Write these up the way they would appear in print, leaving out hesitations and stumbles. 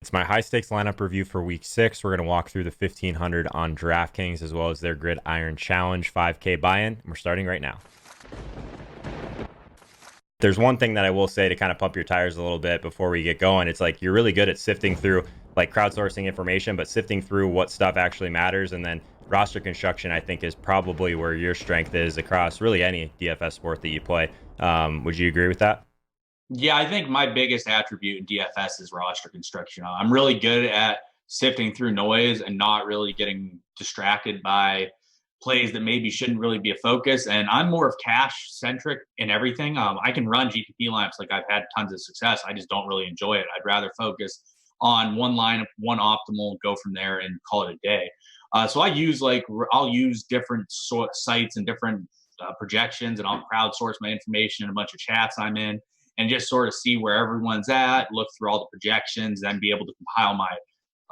It's my high stakes lineup review for week 6. We're going to walk through the 1500 on DraftKings as well as their Gridiron Challenge 5K buy-in. We're starting right now. There's one thing that I will say to kind of pump your tires a little bit before we get going. It's like you're really good at sifting through like crowdsourcing information, but sifting through what stuff actually matters. And then roster construction, I think, is probably where your strength is across really any DFS sport that you play. Would you agree with that? Yeah, I think my biggest attribute in DFS is roster construction. I'm really good at sifting through noise and not really getting distracted by plays that maybe shouldn't really be a focus. And I'm more of cash centric in everything. I can run GPP lineups like I've had tons of success. I just don't really enjoy it. I'd rather focus on one lineup, one optimal, go from there and call it a day. So I'll use different sites and different projections, and I'll crowdsource my information in a bunch of chats I'm in and just sort of see where everyone's at, look through all the projections, then be able to compile my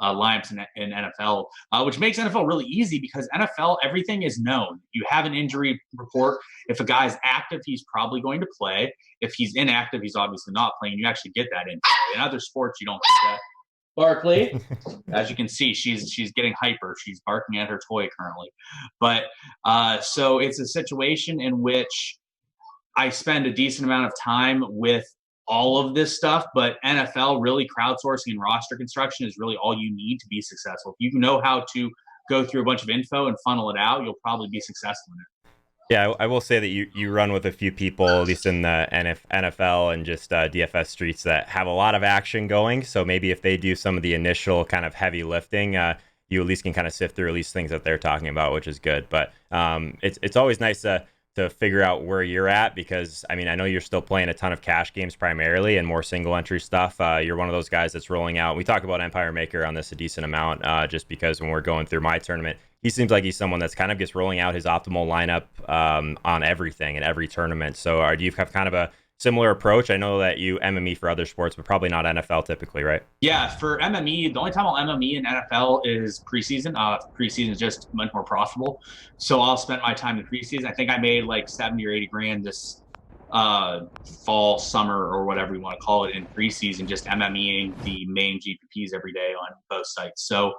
lineups in NFL, which makes NFL really easy because NFL, everything is known. You have an injury report. If a guy's active, he's probably going to play. If he's inactive, he's obviously not playing. You actually get that in. In other sports, you don't get that. Barkley, as you can see, she's getting hyper. She's barking at her toy currently. But so it's a situation in which I spend a decent amount of time with all of this stuff, but NFL really crowdsourcing and roster construction is really all you need to be successful. If you know how to go through a bunch of info and funnel it out, you'll probably be successful in it. Yeah, I will say that you run with a few people, at least in the NFL and just DFS streets, that have a lot of action going. So maybe if they do some of the initial kind of heavy lifting, you at least can kind of sift through at least things that they're talking about, which is good. But it's always nice to figure out where you're at, because I mean, I know you're still playing a ton of cash games primarily and more single entry stuff. You're one of those guys that's rolling out. We talk about Empire Maker on this a decent amount, just because when we're going through my tournament, he seems like he's someone that's kind of just rolling out his optimal lineup on everything in every tournament. So do you have kind of a similar approach? I know that you MME for other sports, but probably not NFL typically, right? Yeah, for MME, the only time I'll MME in NFL is preseason. Preseason is just much more profitable, so I'll spend my time in preseason. I think I made like 70 or 80 grand this fall, summer, or whatever you want to call it in preseason, just MMEing the main GPPs every day on both sites. So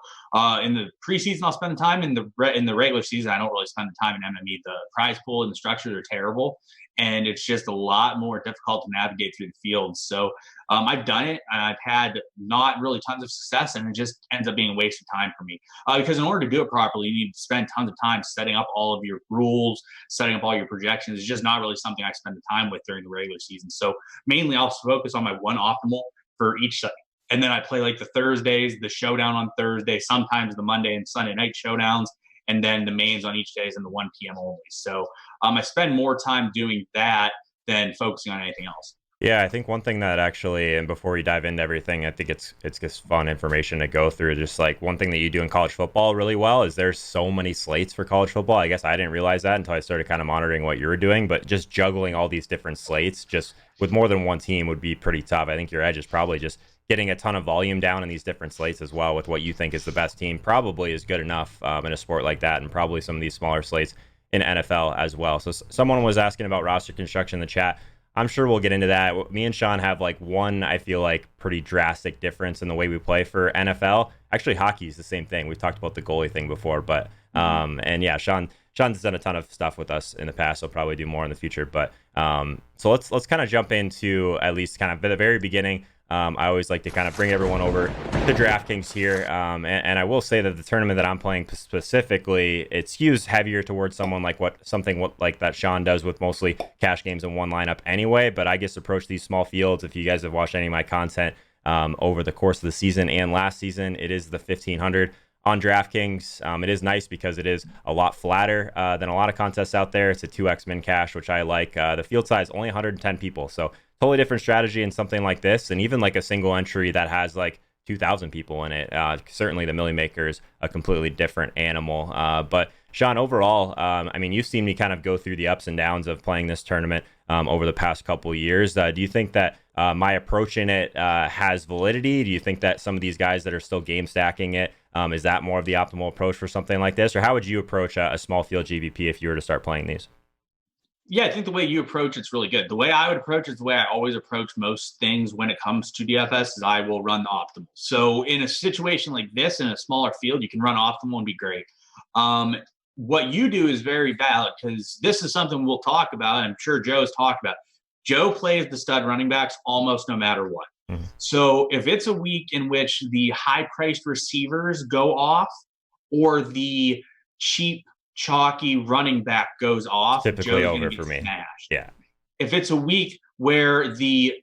in the preseason, I'll spend the time. In the regular season, I don't really spend the time in MME. The prize pool and the structures are terrible, and it's just a lot more difficult to navigate through the field. So I've done it, and I've had not really tons of success, and it just ends up being a waste of time for me. Because in order to do it properly, you need to spend tons of time setting up all of your rules, setting up all your projections. It's just not really something I spend the time with during the regular season. So mainly I'll focus on my one optimal for each site. And then I play like the Thursdays, the showdown on Thursday, sometimes the Monday and Sunday night showdowns, and then the mains on each day is in the 1 p.m. only. So I spend more time doing that than focusing on anything else. Yeah, I think one thing that actually, and before we dive into everything, I think it's just fun information to go through. Just like one thing that you do in college football really well is there's so many slates for college football. I guess I didn't realize that until I started kind of monitoring what you were doing, but just juggling all these different slates just with more than one team would be pretty tough. I think your edge is probably just getting a ton of volume down in these different slates as well with what you think is the best team probably is good enough in a sport like that, and probably some of these smaller slates in NFL as well. So someone was asking about roster construction in the chat. I'm sure we'll get into that. Me and Sean have like one, I feel like, pretty drastic difference in the way we play for NFL. Actually, hockey is the same thing. We've talked about the goalie thing before, but and yeah, Sean's done a ton of stuff with us in the past. He'll probably do more in the future. But so let's kind of jump into at least kind of at the very beginning. I always like to kind of bring everyone over to DraftKings here. And I will say that the tournament that I'm playing specifically, it skews heavier towards something like that Sean does with mostly cash games in one lineup anyway. But I just approach these small fields. If you guys have watched any of my content over the course of the season and last season, it is the 1500 on DraftKings. It is nice because it is a lot flatter than a lot of contests out there. It's a 2x min cash, which I like. The field size only 110 people, so totally different strategy in something like this, and even like a single entry that has like 2,000 people in it. Certainly the Millie Maker is a completely different animal. But Sean, overall, I mean, you've seen me kind of go through the ups and downs of playing this tournament over the past couple of years. Do you think that my approach in it has validity? Do you think that some of these guys that are still game stacking it, is that more of the optimal approach for something like this? Or how would you approach a small field GPP if you were to start playing these? Yeah, I think the way you approach it's really good. The way I would approach it is the way I always approach most things when it comes to DFS is I will run the optimal. So in a situation like this, in a smaller field, you can run optimal and be great. Um, what you do is very valid because this is something we'll talk about. I'm sure Joe's talked about. Joe plays the stud running backs almost no matter what. Mhm. So if it's a week in which the high priced receivers go off or the cheap chalky running back goes It's off, typically Joe's going over to for get me. smashed. Yeah. If it's a week where the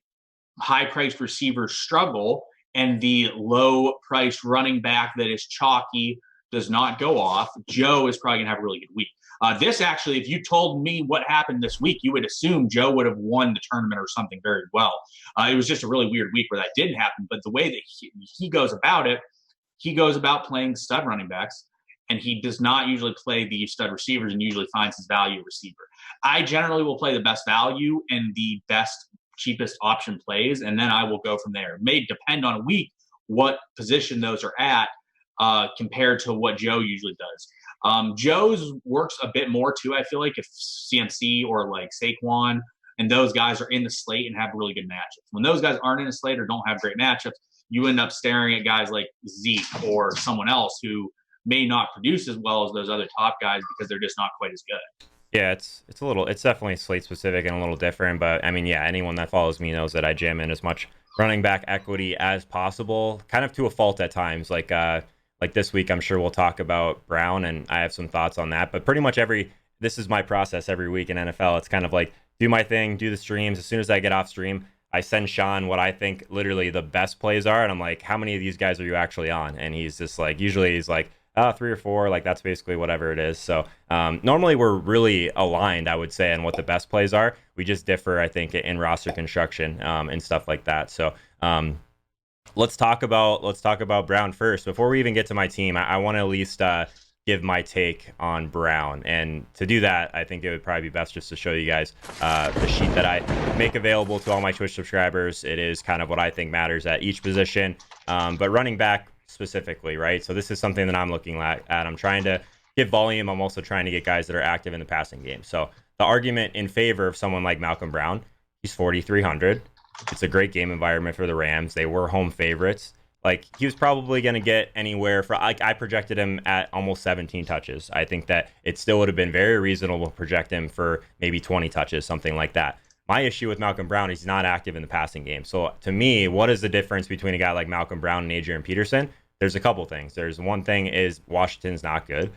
high priced receivers struggle and the low priced running back that is chalky does not go off, Joe is probably going to have a really good week. This actually, if you told me what happened this week, you would assume Joe would have won the tournament or something very well. It was just a really weird week where that didn't happen. But the way that he goes about it, he goes about playing stud running backs, and he does not usually play the stud receivers and usually finds his value receiver. I generally will play the best value and the best, cheapest option plays, and then I will go from there. It may depend on a week what position those are at compared to what Joe usually does. Joe's works a bit more too, I feel like, if CMC or like Saquon and those guys are in the slate and have really good matchups. When those guys aren't in the slate or don't have great matchups, you end up staring at guys like Zeke or someone else who may not produce as well as those other top guys because they're just not quite as good. Yeah, it's definitely slate specific and a little different, but I mean, yeah, anyone that follows me knows that I jam in as much running back equity as possible, kind of to a fault at times. Like this week, I'm sure we'll talk about Brown, and I have some thoughts on that. But pretty much this is my process every week in NFL. It's kind of like do my thing, do the streams. As soon as I get off stream, I send Sean what I think literally the best plays are, and I'm like, how many of these guys are you actually on? And he's just like, usually he's like, 3 or 4, like that's basically whatever it is. So normally we're really aligned, I would say, on what the best plays are. We just differ, I think, in roster construction and stuff like that. So let's talk about Brown first. Before we even get to my team, I want to at least give my take on Brown. And to do that, I think it would probably be best just to show you guys the sheet that I make available to all my Twitch subscribers. It is kind of what I think matters at each position, but running back specifically, right? So this is something that I'm looking at. I'm trying to get volume. I'm also trying to get guys that are active in the passing game. So the argument in favor of someone like Malcolm Brown, he's 4,300. It's a great game environment for the Rams. They were home favorites. Like he was probably going to get anywhere from, I projected him at almost 17 touches. I think that it still would have been very reasonable to project him for maybe 20 touches, something like that. My issue with Malcolm Brown is he's not active in the passing game. So to me, what is the difference between a guy like Malcolm Brown and Adrian Peterson? There's a couple things. There's one thing is Washington's not good.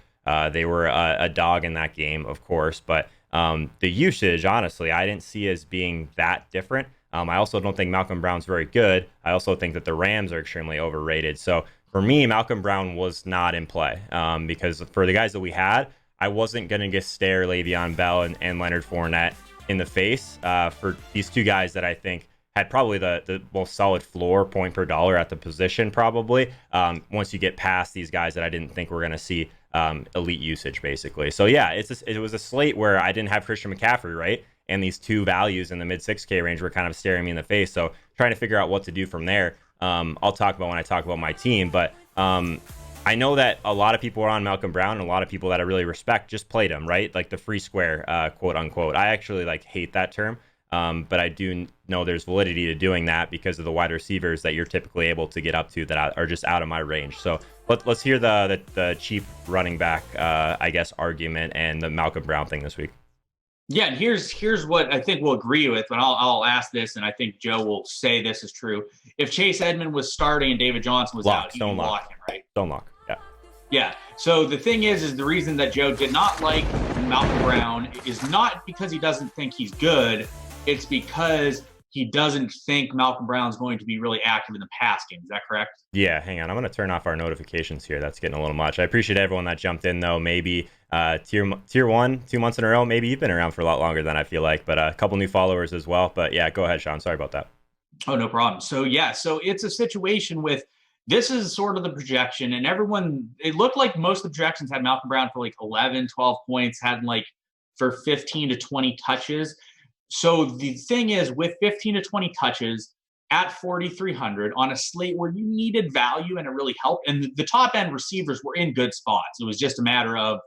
They were a dog in that game, of course, but the usage, honestly, I didn't see as being that different. I also don't think Malcolm Brown's very good. I also think that the Rams are extremely overrated. So for me, Malcolm Brown was not in play because for the guys that we had, I wasn't going to get stare Le'Veon Bell and Leonard Fournette in the face for these two guys that I think had probably the most solid floor point per dollar at the position, probably. Once you get past these guys that I didn't think we're going to see elite usage, basically. So yeah, it was a slate where I didn't have Christian McCaffrey, right? And these two values in the mid 6K range were kind of staring me in the face. So trying to figure out what to do from there. I'll talk about when I talk about my team, but I know that a lot of people are on Malcolm Brown and a lot of people that I really respect just played him, right? Like the free square, quote unquote. I actually like hate that term. But I do know there's validity to doing that because of the wide receivers that you're typically able to get up to that are just out of my range. So let's hear the cheap running back, I guess, argument and the Malcolm Brown thing this week. Yeah, and here's what I think we'll agree with, but I'll ask this, and I think Joe will say this is true. If Chase Edmond was starting and David Johnson was out, he'd be locking, right? Don't lock. Yeah. Yeah. So the thing is the reason that Joe did not like Malcolm Brown is not because he doesn't think he's good. It's because he doesn't think Malcolm Brown's going to be really active in the pass game. Is that correct? Yeah, hang on. I'm going to turn off our notifications here. That's getting a little much. I appreciate everyone that jumped in, though. Maybe tier 1, 2 months in a row. Maybe you've been around for a lot longer than I feel like, but a couple new followers as well. But yeah, go ahead, Sean. Sorry about that. Oh, no problem. So yeah, so it's a situation with this is sort of the projection, and everyone, it looked like most of the projections had Malcolm Brown for like 11, 12 points, had like for 15 to 20 touches. So the thing is, with 15 to 20 touches at 4,300 on a slate where you needed value and it really helped, and the top end receivers were in good spots. It was just a matter of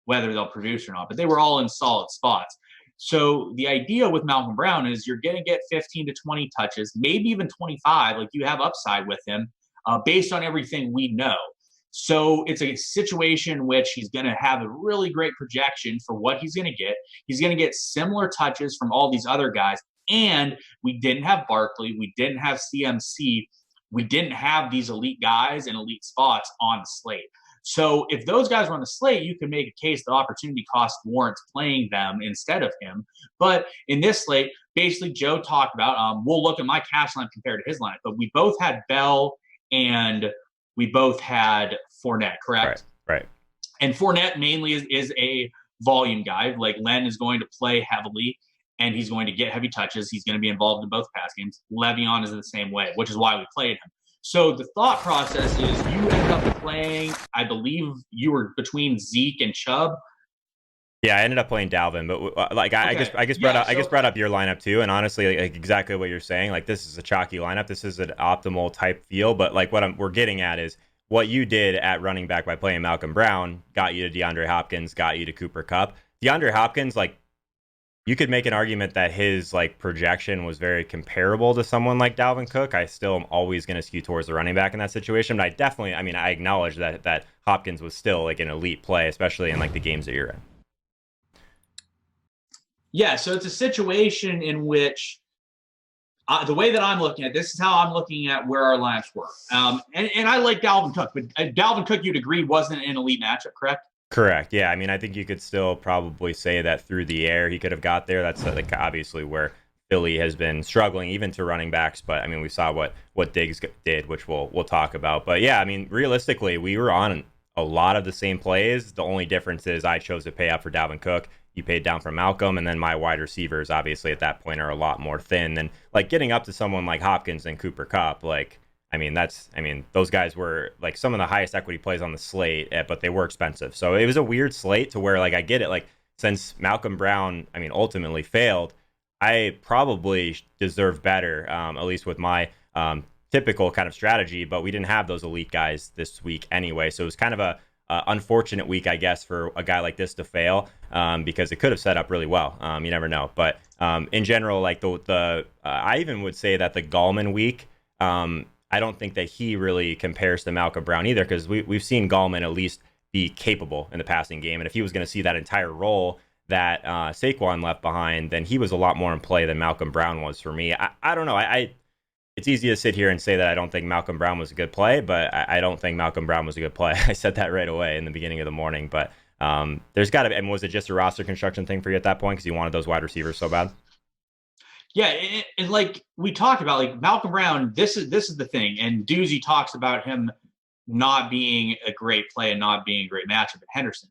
whether they'll produce or not, but they were all in solid spots. So the idea with Malcolm Brown is you're going to get 15 to 20 touches, maybe even 25. Like you have upside with him based on everything we know. So it's a situation in which he's going to have a really great projection for what he's going to get. He's going to get similar touches from all these other guys. And we didn't have Barkley. We didn't have CMC. We didn't have these elite guys in elite spots on the slate. So if those guys were on the slate, you can make a case that opportunity cost warrants playing them instead of him. But in this slate, basically Joe talked about, we'll look at my cash line compared to his line, but we both had Bell and we both had Fournette, correct? Right. And Fournette mainly is a volume guy. Like Len is going to play heavily and he's going to get heavy touches. He's going to be involved in both pass games. Le'Veon is in the same way, which is why we played him. So the thought process is you ended up playing, I believe you were between Zeke and Chubb. Yeah, I ended up playing Dalvin, but I just brought up your lineup too, and honestly, like exactly what you're saying. Like this is a chalky lineup. This is an optimal type feel, but like we're getting at is what you did at running back by playing Malcolm Brown got you to DeAndre Hopkins, got you to Cooper Kupp. DeAndre Hopkins, like you could make an argument that his like projection was very comparable to someone like Dalvin Cook. I still am always going to skew towards the running back in that situation, but I acknowledge that Hopkins was still like an elite play, especially in like the games that you're in. Yeah, so it's a situation in which the way that I'm looking at this is how I'm looking at where our lineups were. And I like Dalvin Cook, but Dalvin Cook, you'd agree, wasn't an elite matchup, correct? Correct. Yeah. I mean, I think you could still probably say that through the air he could have got there. That's like obviously where Philly has been struggling, even to running backs. But I mean, we saw what Diggs did, which we'll talk about. But yeah, I mean, realistically, we were on a lot of the same plays. The only difference is I chose to pay up for Dalvin Cook. You paid down for Malcolm, and then my wide receivers obviously at that point are a lot more thin. And like getting up to someone like Hopkins and Cooper Kupp, like those guys were like some of the highest equity plays on the slate, but they were expensive. So it was a weird slate to where like I get it. Like since Malcolm Brown, ultimately failed, I probably deserve better, at least with my typical kind of strategy. But we didn't have those elite guys this week anyway. So it was kind of a unfortunate week, I guess, for a guy like this to fail because it could have set up really well. You never know. But in general, like I even would say that the Gallman week, I don't think that he really compares to Malcolm Brown either, because we've seen Gallman at least be capable in the passing game. And if he was going to see that entire role that Saquon left behind, then he was a lot more in play than Malcolm Brown was for me. I don't know. It's easy to sit here and say that I don't think Malcolm Brown was a good play, but I don't think Malcolm Brown was a good play. I said that right away in the beginning of the morning. But there's got to be, and was it just a roster construction thing for you at that point because you wanted those wide receivers so bad? Yeah, and like we talked about, like Malcolm Brown, this is the thing, and Doozy talks about him not being a great play and not being a great matchup at Henderson.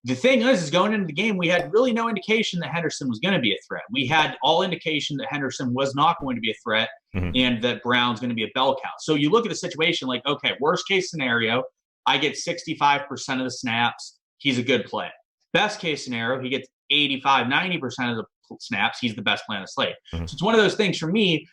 The thing is going into the game, we had really no indication that Henderson was going to be a threat. We had all indication that Henderson was not going to be a threat and that Brown's going to be a bell cow. So you look at the situation like, okay, worst case scenario, I get 65% of the snaps. He's a good play. Best case scenario, he gets 85, 90% of the snaps. He's the best play on the slate. So it's one of those things for me.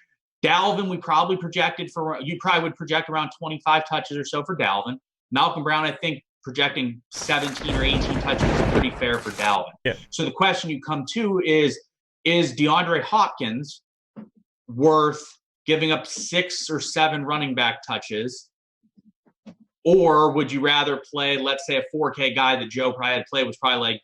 Dalvin, you probably would project around 25 touches or so for Dalvin. Malcolm Brown, I think projecting 17 or 18 touches is pretty fair for Dalvin. Yeah. So the question you come to is DeAndre Hopkins worth giving up 6 or 7 running back touches? Or would you rather play, let's say, a 4K guy that Joe probably had to play was probably like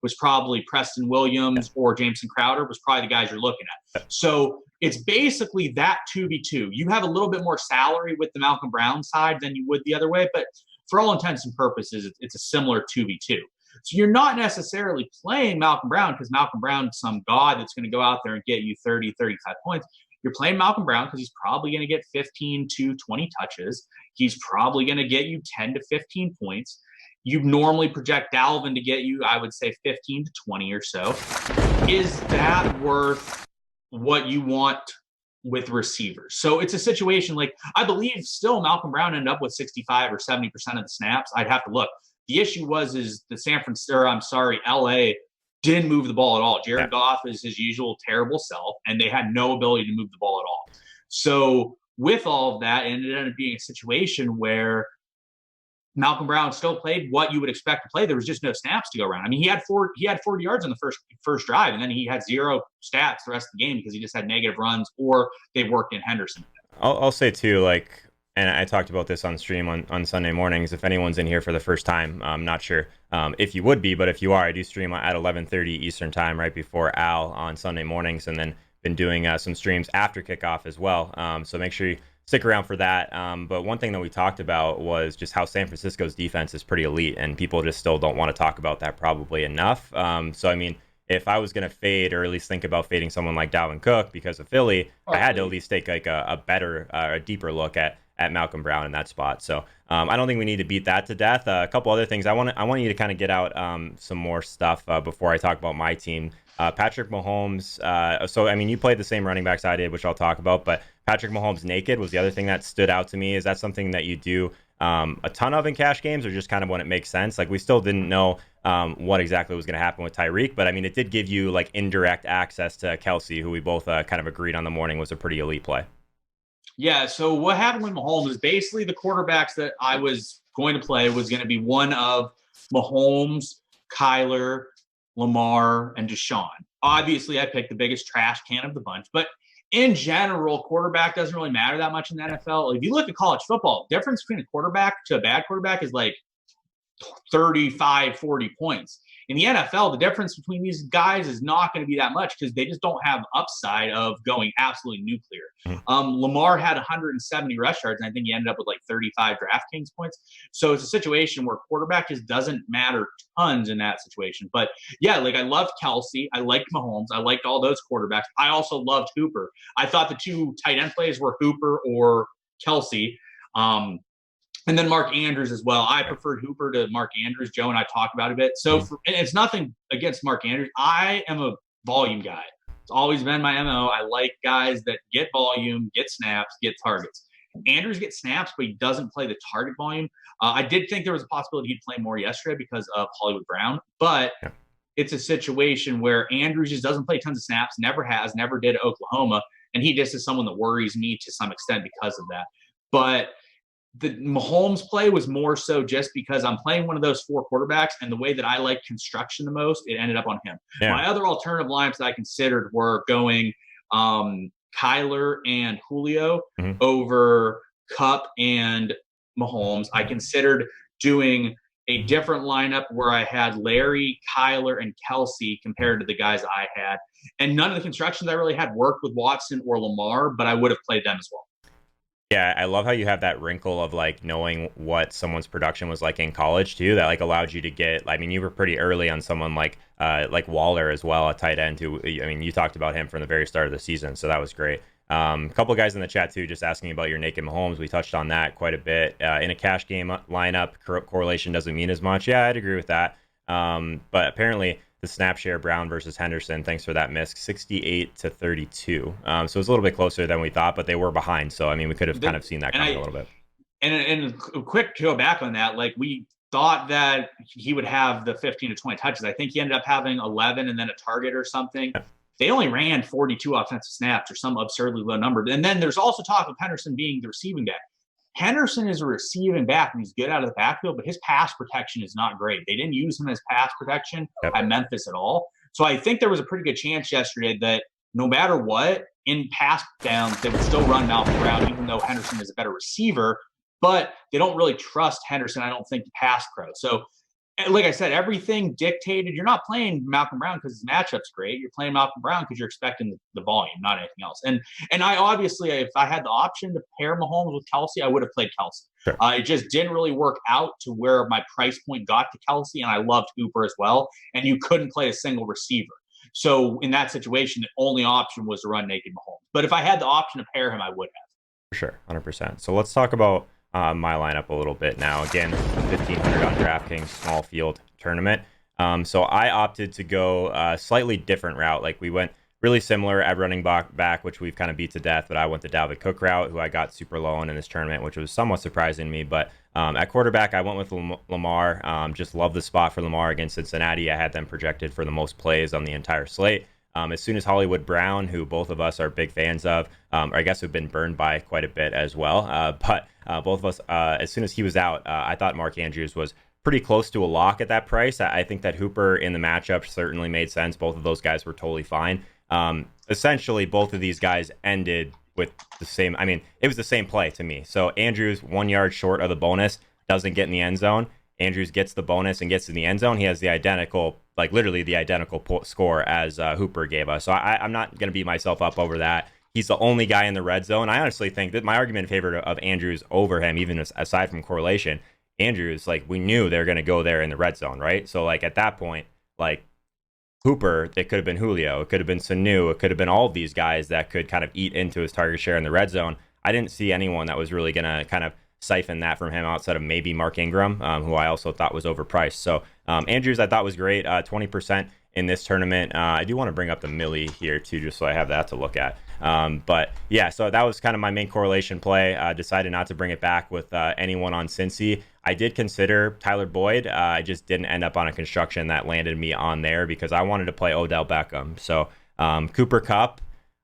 was probably Preston Williams or Jameson Crowder was probably the guys you're looking at. So it's basically that 2v2. You have a little bit more salary with the Malcolm Brown side than you would the other way, but for all intents and purposes, it's a similar 2v2. So you're not necessarily playing Malcolm Brown because Malcolm Brown's some god that's going to go out there and get you 30, 35 points. You're playing Malcolm Brown because he's probably going to get 15 to 20 touches. He's probably going to get you 10 to 15 points. You normally project Dalvin to get you, I would say, 15 to 20 or so. Is that worth what you want with receivers? So it's a situation like, I believe still Malcolm Brown ended up with 65 or 70% of the snaps. I'd have to look. The issue is the LA didn't move the ball at all. Jared Goff is his usual terrible self, and they had no ability to move the ball at all. So with all of that, it ended up being a situation where Malcolm Brown still played what you would expect to play. There was just no snaps to go around. I mean, he had 40 yards on the first drive, and then he had 0 stats the rest of the game because he just had negative runs or they worked in Henderson. I'll say too, like, and I talked about this on stream on Sunday mornings. If anyone's in here for the first time, I'm not sure if you would be, but if you are, I do stream at 11:30 Eastern time, right before Al on Sunday mornings, and then been doing some streams after kickoff as well. So make sure you stick around for that. But one thing that we talked about was just how San Francisco's defense is pretty elite, and people just still don't want to talk about that probably enough. So I mean, if I was going to fade, or at least think about fading someone like Dalvin Cook because of Philly, I had to at least take like a better, a deeper look at Malcolm Brown in that spot. So I don't think we need to beat that to death. A couple other things. I want you to kind of get out some more stuff before I talk about my team. Patrick Mahomes. So I mean, you played the same running backs I did, which I'll talk about. But Patrick Mahomes naked was the other thing that stood out to me. Is that something that you do a ton of in cash games, or just kind of when it makes sense? Like, we still didn't know what exactly was going to happen with Tyreek, but I mean, it did give you like indirect access to Kelsey, who we both kind of agreed on the morning was a pretty elite play. Yeah. So what happened with Mahomes is basically the quarterbacks that I was going to play was going to be one of Mahomes, Kyler, Lamar, and Deshaun. Obviously, I picked the biggest trash can of the bunch, but in general, quarterback doesn't really matter that much in the NFL. If you look at college football, the difference between a quarterback to a bad quarterback is like 35, 40 points. In the NFL, the difference between these guys is not going to be that much because they just don't have upside of going absolutely nuclear. Lamar had 170 rush yards, and I think he ended up with like 35 DraftKings points. So it's a situation where quarterback just doesn't matter tons in that situation. But yeah, like I loved Kelsey. I liked Mahomes. I liked all those quarterbacks. I also loved Hooper. I thought the two tight end plays were Hooper or Kelsey. And then Mark Andrews as well. I preferred Hooper to Mark Andrews. Joe and I talked about it a bit. So and it's nothing against Mark Andrews. I am a volume guy. It's always been my MO. I like guys that get volume, get snaps, get targets. Andrews gets snaps, but he doesn't play the target volume. I did think there was a possibility he'd play more yesterday because of Hollywood Brown, but it's a situation where Andrews just doesn't play tons of snaps, never has, never did at Oklahoma, and he just is someone that worries me to some extent because of that. But the Mahomes play was more so just because I'm playing one of those 4 quarterbacks, and the way that I like construction the most, it ended up on him. Yeah. My other alternative lineups that I considered were going Kyler and Julio over Kupp and Mahomes. I considered doing a different lineup where I had Larry, Kyler, and Kelsey compared to the guys I had. And none of the constructions I really had worked with Watson or Lamar, but I would have played them as well. Yeah, I love how you have that wrinkle of like knowing what someone's production was like in college too. That like allowed you to get. I mean, you were pretty early on someone like Waller as well, a tight end who. I mean, you talked about him from the very start of the season, so that was great. A couple guys in the chat too, just asking about your naked Mahomes. We touched on that quite a bit. In a cash game lineup, correlation doesn't mean as much. Yeah, I'd agree with that. But apparently, the snap share Brown versus Henderson, thanks for that miss, 68-32. So it was a little bit closer than we thought, but they were behind. So I mean, we could have kind of seen that coming a little bit. And quick to go back on that, like we thought that he would have the 15 to 20 touches. I think he ended up having 11 and then a target or something. Yeah. They only ran 42 offensive snaps or some absurdly low number. And then there's also talk of Henderson being the receiving back. Henderson is a receiving back and he's good out of the backfield, but his pass protection is not great. They didn't use him as pass protection at Memphis at all. So I think there was a pretty good chance yesterday that no matter what, in pass downs, they would still run Malcolm Brown, even though Henderson is a better receiver. But they don't really trust Henderson, I don't think, to pass pro. So like I said, everything dictated. You're not playing Malcolm Brown because his matchup's great. You're playing Malcolm Brown because you're expecting the volume, not anything else. And I obviously, if I had the option to pair Mahomes with Kelsey, I would have played Kelsey. Sure. It just didn't really work out to where my price point got to Kelsey, and I loved Hooper as well. And you couldn't play a single receiver. So in that situation, the only option was to run naked Mahomes. But if I had the option to pair him, I would have. For sure, 100%. So let's talk about my lineup a little bit now. Again, 1,500 on DraftKings, small field tournament. So I opted to go a slightly different route. Like we went really similar at running back, which we've kind of beat to death, but I went the Dalvin Cook route, who I got super low on in this tournament, which was somewhat surprising to me. But at quarterback, I went with Lamar. Just love the spot for Lamar against Cincinnati. I had them projected for the most plays on the entire slate. As soon as Hollywood Brown, who both of us are big fans of, or I guess have been burned by quite a bit as well, but both of us, as soon as he was out, I thought Mark Andrews was pretty close to a lock at that price. I think that Hooper in the matchup certainly made sense. Both of those guys were totally fine. Essentially, both of these guys ended with the same. I mean, it was the same play to me. So Andrews 1 yard short of the bonus, doesn't get in the end zone. Andrews gets the bonus and gets in the end zone. He has the identical, like literally the identical score as Hooper gave us. So I'm not going to beat myself up over that. He's the only guy in the red zone. I honestly think that my argument in favor of Andrews over him, even aside from correlation, Andrews, like we knew they were going to go there in the red zone, right? So like at that point, like Hooper, it could have been Julio, it could have been Sanu, it could have been all of these guys that could kind of eat into his target share in the red zone. I didn't see anyone that was really going to kind of siphon that from him outside of maybe Mark Ingram, who I also thought was overpriced. So Andrews, I thought was great, 20% in this tournament. I do want to bring up the Millie here too, just so I have that to look at. But yeah, so that was kind of my main correlation play. Decided not to bring it back with anyone on Cincy. I did consider Tyler Boyd. I just didn't end up on a construction that landed me on there because I wanted to play Odell Beckham. So Cooper Kupp,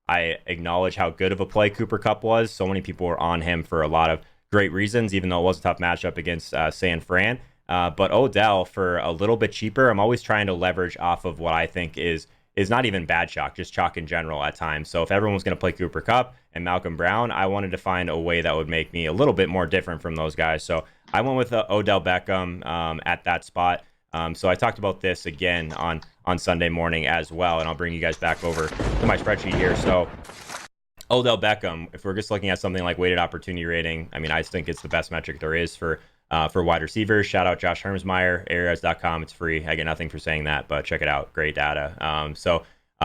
I acknowledge how good of a play Cooper Kupp was. So many people were on him for a lot of great reasons, even though it was a tough matchup against San Fran. But Odell, for a little bit cheaper, I'm always trying to leverage off of what I think is not even bad chalk, just chalk in general at times. So if everyone was going to play Cooper Kupp and Malcolm Brown, I wanted to find a way that would make me a little bit more different from those guys. So I went with Odell Beckham at that spot. So I talked about this again on Sunday morning as well, and I'll bring you guys back over to my spreadsheet here. So Odell Beckham, if we're just looking at something like weighted opportunity rating, I mean, I think it's the best metric there is for wide receivers. Shout out Josh Hermsmeyer, Areas.com. It's free. I get nothing for saying that, but check it out. Great data.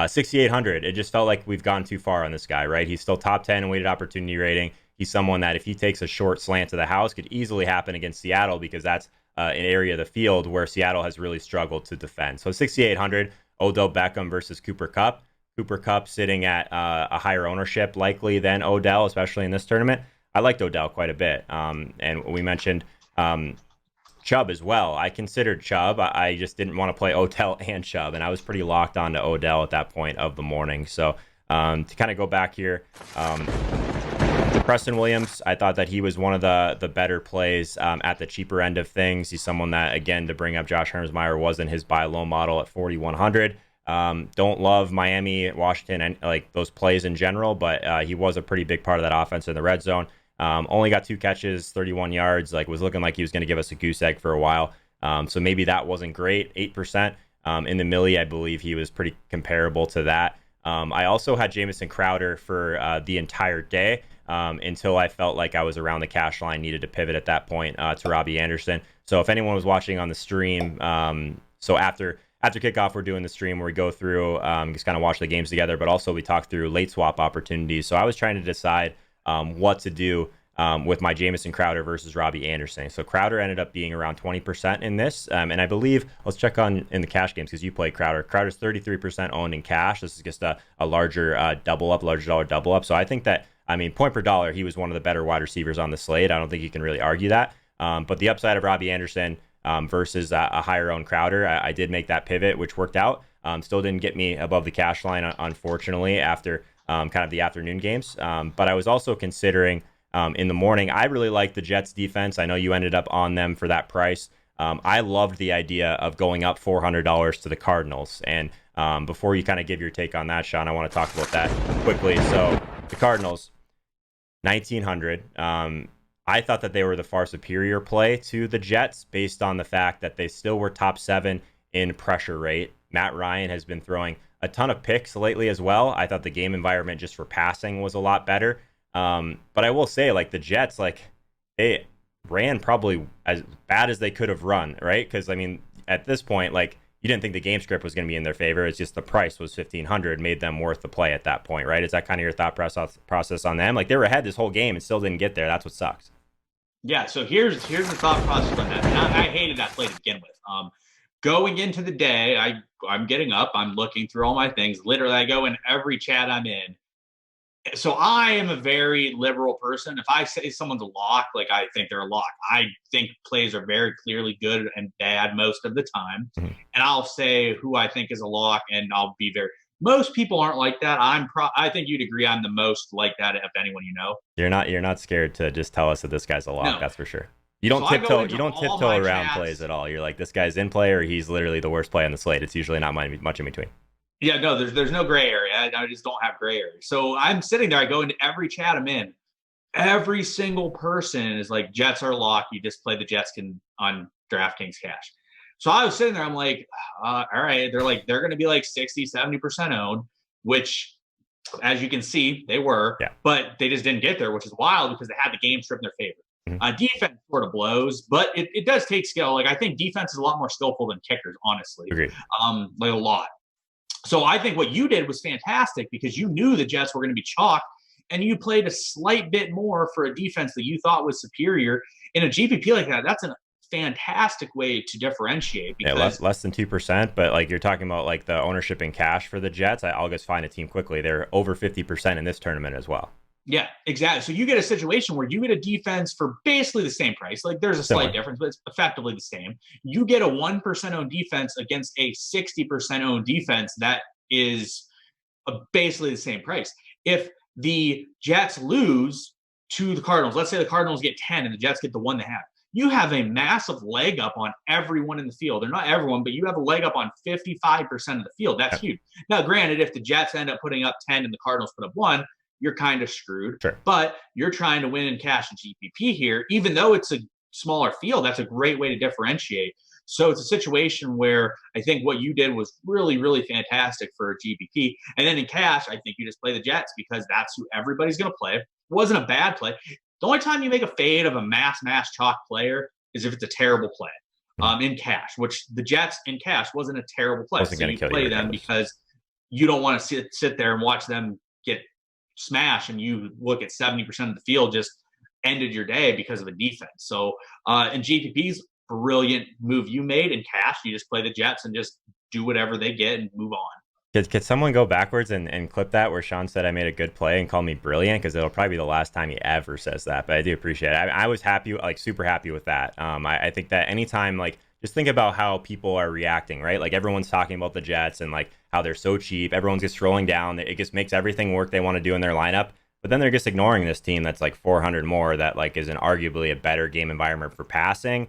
6,800. It just felt like we've gone too far on this guy, right? He's still top 10 in weighted opportunity rating. He's someone that if he takes a short slant to the house could easily happen against Seattle because that's an area of the field where Seattle has really struggled to defend. So 6,800, Odell Beckham versus Cooper Kupp. Cooper Kupp sitting at a higher ownership likely than Odell, especially in this tournament. I liked Odell quite a bit. And we mentioned Chubb as well. I considered Chubb. I just didn't want to play Odell and Chubb, and I was pretty locked on to Odell at that point of the morning. So to kind of go back here, Preston Williams, I thought that he was one of the better plays at the cheaper end of things. He's someone that, again, to bring up Josh Hermsmeyer, wasn't his buy low model at 4,100. Don't love Miami, Washington, and like those plays in general, but he was a pretty big part of that offense in the red zone. Only got 2 catches, 31 yards, like was looking like he was going to give us a goose egg for a while. So maybe that wasn't great. 8% in the Millie, I believe he was pretty comparable to that. I also had Jamison Crowder for the entire day until I felt like I was around the cash line, needed to pivot at that point to Robbie Anderson. So if anyone was watching on the stream, so after kickoff, we're doing the stream where we go through, just kind of watch the games together, but also we talk through late swap opportunities. So I was trying to decide what to do with my Jamison Crowder versus Robbie Anderson. So Crowder ended up being around 20% in this. And I believe, let's check on in the cash games because you play Crowder. Crowder's 33% owned in cash. This is just a larger larger dollar double up. So I think that, I mean, point per dollar, he was one of the better wide receivers on the slate. I don't think you can really argue that. But the upside of Robbie Anderson versus a higher owned Crowder, I did make that pivot, which worked out. Still didn't get me above the cash line, unfortunately, after kind of the afternoon games. But I was also considering in the morning, I really like the Jets defense. I know you ended up on them for that price. I loved the idea of going up $400 to the Cardinals. And before you kind of give your take on that, Sean, I want to talk about that quickly. So the Cardinals, 1,900. I thought that they were the far superior play to the Jets based on the fact that they still were top 7 in pressure rate. Matt Ryan has been throwing a ton of picks lately as well. I thought the game environment just for passing was a lot better. But I will say, like, the Jets, like, they ran probably as bad as they could have run, right? Because, I mean, at this point, like, you didn't think the game script was going to be in their favor. It's just the price was 1,500, made them worth the play at that point, right? Is that kind of your thought process on them? Like, they were ahead this whole game and still didn't get there. That's what sucks. Yeah, so here's the thought process on that. And I hated that play to begin with. Going into the day, I'm getting up, I'm looking through all my things. Literally, I go in every chat I'm in. So I am a very liberal person. If I say someone's a lock, like I think they're a lock. I think plays are very clearly good and bad most of the time. Mhm. And I'll say who I think is a lock, and I'll be very Most people aren't like that. I think you'd agree I'm the most like that of anyone you know. You're not scared to just tell us that this guy's a lock. No. That's for sure. You So don't I go tiptoe. into You don't all tiptoe my around plays chats. at all. You're like, this guy's in play or he's literally the worst play on the slate. It's usually not much in between. Yeah, no, there's no gray area. I just don't have gray area. So I'm sitting there. I go into every chat I'm in. Every single person is like, Jets are locked. You just play the Jets on DraftKings cash. So I was sitting there. I'm like, all right. They're like, they're going to be like 60, 70% owned, which, as you can see, they were. Yeah. But they just didn't get there, which is wild because they had the game stripped in their favor. Mm-hmm. Defense sort of blows, but it does take skill. Like, I think defense is a lot more skillful than kickers, honestly. Agreed. Like a lot. So I think what you did was fantastic because you knew the Jets were going to be chalk, and you played a slight bit more for a defense that you thought was superior. In a GPP like that, that's a fantastic way to differentiate. Because, yeah, less than 2%, but like you're talking about like the ownership in cash for the Jets, I'll just find a team quickly. They're over 50% in this tournament as well. Yeah, exactly. So you get a situation where you get a defense for basically the same price. Like there's a slight difference, but it's effectively the same. You get a 1% owned defense against a 60% owned defense that is basically the same price. If the Jets lose to the Cardinals, let's say the Cardinals get 10 and the Jets get the 1.5, you have a massive leg up on everyone in the field. Or not everyone, but you have a leg up on 55% of the field. That's huge. Now, granted, if the Jets end up putting up 10 and the Cardinals put up 1, you're kind of screwed. Sure. But you're trying to win in cash and GPP here. Even though it's a smaller field, that's a great way to differentiate. So it's a situation where I think what you did was really, really fantastic for GPP. And then in cash, I think you just play the Jets because that's who everybody's going to play. It wasn't a bad play. The only time you make a fade of a mass chalk player is if it's a terrible play in cash, which the Jets in cash wasn't a terrible play. So you play them because you don't want to sit there and watch them get smashed, and you look at 70% of the field just ended your day because of a defense. So in GPP's brilliant move you made. In cash, you just play the Jets and just do whatever they get and move on. Could someone go backwards and clip that where Sean said I made a good play and call me brilliant? Because it'll probably be the last time he ever says that. But I do appreciate it. I was happy, like super happy with that. I think that anytime, like, just think about how people are reacting, right? Like everyone's talking about the Jets and like how they're so cheap. Everyone's just scrolling down. It just makes everything work they want to do in their lineup. But then they're just ignoring this team that's like 400 more that like is an arguably a better game environment for passing.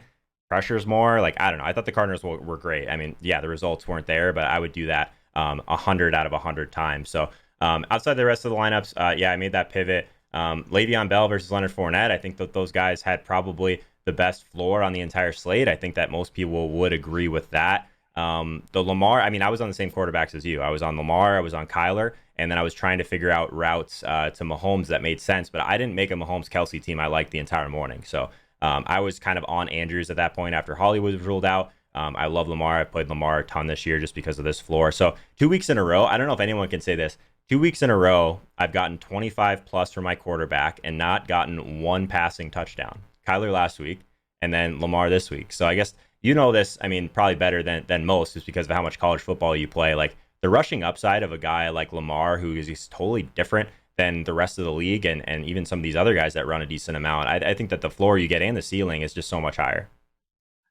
Pressures more. Like, I don't know. I thought the Cardinals were great. I mean, yeah, the results weren't there, but I would do that 100 out of 100 times. So outside the rest of the lineups, yeah, I made that pivot. Le'Veon Bell versus Leonard Fournette. I think that those guys had probably the best floor on the entire slate. I think that most people would agree with that. The Lamar, I mean, I was on the same quarterbacks as you. I was on Lamar, I was on Kyler, and then I was trying to figure out routes to Mahomes that made sense, but I didn't make a Mahomes-Kelsey team I liked the entire morning. So I was kind of on Andrews at that point after Hollywood was ruled out. I love Lamar. I played Lamar a ton this year just because of this floor. So 2 weeks in a row, I don't know if anyone can say this, 2 weeks in a row, I've gotten 25 plus for my quarterback and not gotten one passing touchdown. Kyler last week and then Lamar this week. So I guess you know this, I mean, probably better than most just because of how much college football you play. Like the rushing upside of a guy like Lamar, who is totally different than the rest of the league and even some of these other guys that run a decent amount. I think that the floor you get and the ceiling is just so much higher.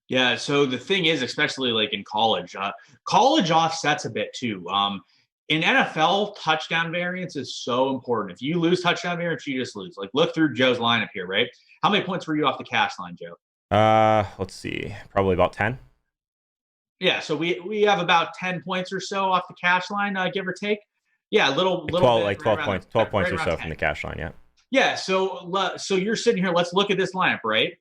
Yeah, so the thing is, especially like in college, college offsets a bit too. In NFL, touchdown variance is so important. If you lose touchdown variance, you just lose. Like look through Joe's lineup here, right? How many points were you off the cash line, Joe? Let's see, probably about 10. Yeah, so we have about 10 points or so off the cash line, give or take. Yeah, little 12, bit, like 12 right points, 12 points right or so 10. from the cash line. Yeah. Yeah, so you're sitting here. Let's look at this lineup, right?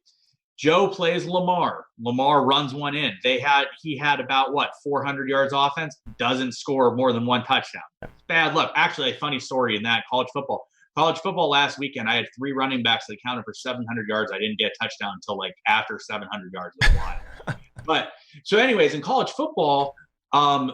Joe plays Lamar. Lamar runs one in. He had about 400 yards offense. Doesn't score more than one touchdown. It's bad luck. Actually, a funny story in that college football. College football last weekend, I had 3 running backs that accounted for 700 yards. I didn't get a touchdown until like after 700 yards was wild. But so, anyways, in college football,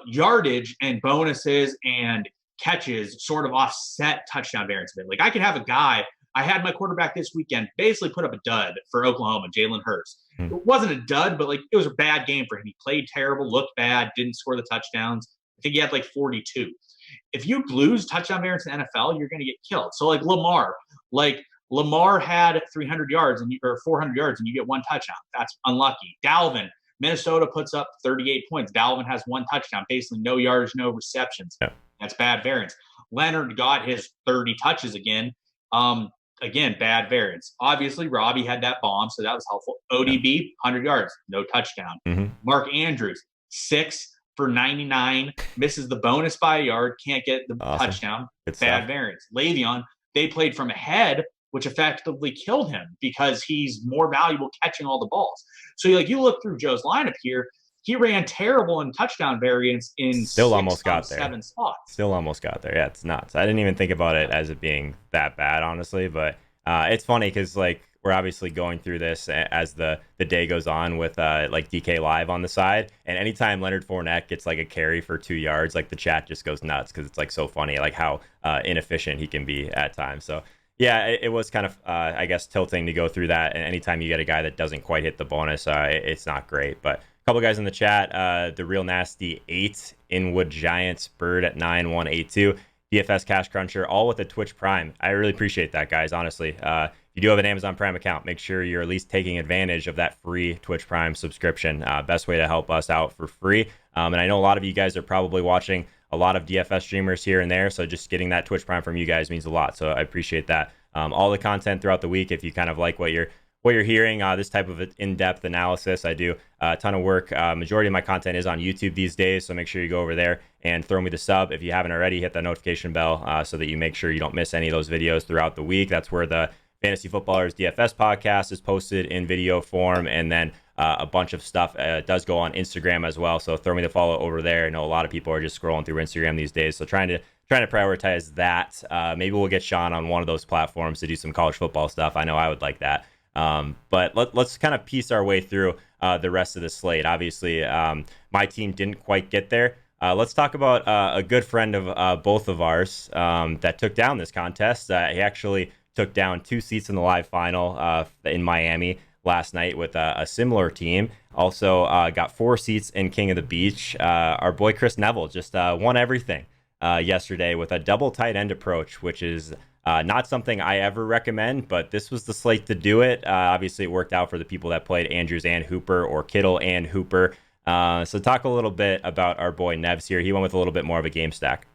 yardage and bonuses and catches sort of offset touchdown variance a bit. Like I could have a guy. I had my quarterback this weekend basically put up a dud for Oklahoma, Jalen Hurts. It wasn't a dud, but like it was a bad game for him. He played terrible, looked bad, didn't score the touchdowns. I think he had like 42. If you lose touchdown variance in the NFL, you're going to get killed. So like Lamar had 300 yards or 400 yards and you get one touchdown. That's unlucky. Dalvin, Minnesota puts up 38 points. Dalvin has one touchdown, basically no yards, no receptions. Yeah. That's bad variance. Leonard got his 30 touches again. Again, bad variance. Obviously, Robbie had that bomb, so that was helpful. ODB, 100 yards, no touchdown. Mm-hmm. Mark Andrews, 6 for 99, misses the bonus by a yard, can't get the Awesome. touchdown. Good Bad stuff. variance. Le'Veon, they played from ahead, which effectively killed him because he's more valuable catching all the balls. So like you look through Joe's lineup here, he ran terrible in touchdown variance in Still 6 almost of got there. 7 spots. Still almost got there. Yeah, it's nuts. I didn't even think about it as it being that bad, honestly. But it's funny because like we're obviously going through this as the day goes on with like DK Live on the side, and anytime Leonard Fournette gets like a carry for 2 yards, like the chat just goes nuts because it's like so funny, like how inefficient he can be at times. So yeah, it was kind of I guess tilting to go through that. And anytime you get a guy that doesn't quite hit the bonus, it's not great. But couple guys in the chat, the real nasty 8 Inwood Giants, Bird at 9182, DFS Cash Cruncher, all with a Twitch Prime. I really appreciate that, guys. Honestly, if you do have an Amazon Prime account, make sure you're at least taking advantage of that free Twitch Prime subscription. Best way to help us out for free. And I know a lot of you guys are probably watching a lot of DFS streamers here and there, so just getting that Twitch Prime from you guys means a lot. So I appreciate that. All the content throughout the week, if you kind of like what you're hearing, this type of in-depth analysis. I do a ton of work. Majority of my content is on YouTube these days, so make sure you go over there and throw me the sub. If you haven't already, hit that notification bell so that you make sure you don't miss any of those videos throughout the week. That's where the Fantasy Footballers DFS podcast is posted in video form, and then a bunch of stuff does go on Instagram as well, so throw me the follow over there. I know a lot of people are just scrolling through Instagram these days, so trying to prioritize that. Maybe we'll get Sean on one of those platforms to do some college football stuff. I know I would like that. But let's kind of piece our way through the rest of the slate. Obviously, my team didn't quite get there. Let's talk about a good friend of both of ours that took down this contest. He actually took down 2 seats in the live final in Miami last night with a similar team. Also got 4 seats in King of the Beach. Our boy Chris Neville just won everything yesterday with a double tight end approach, which is not something I ever recommend, but this was the slate to do it. Obviously, it worked out for the people that played Andrews and Hooper or Kittle and Hooper. So talk a little bit about our boy Nevs here. He went with a little bit more of a game stack.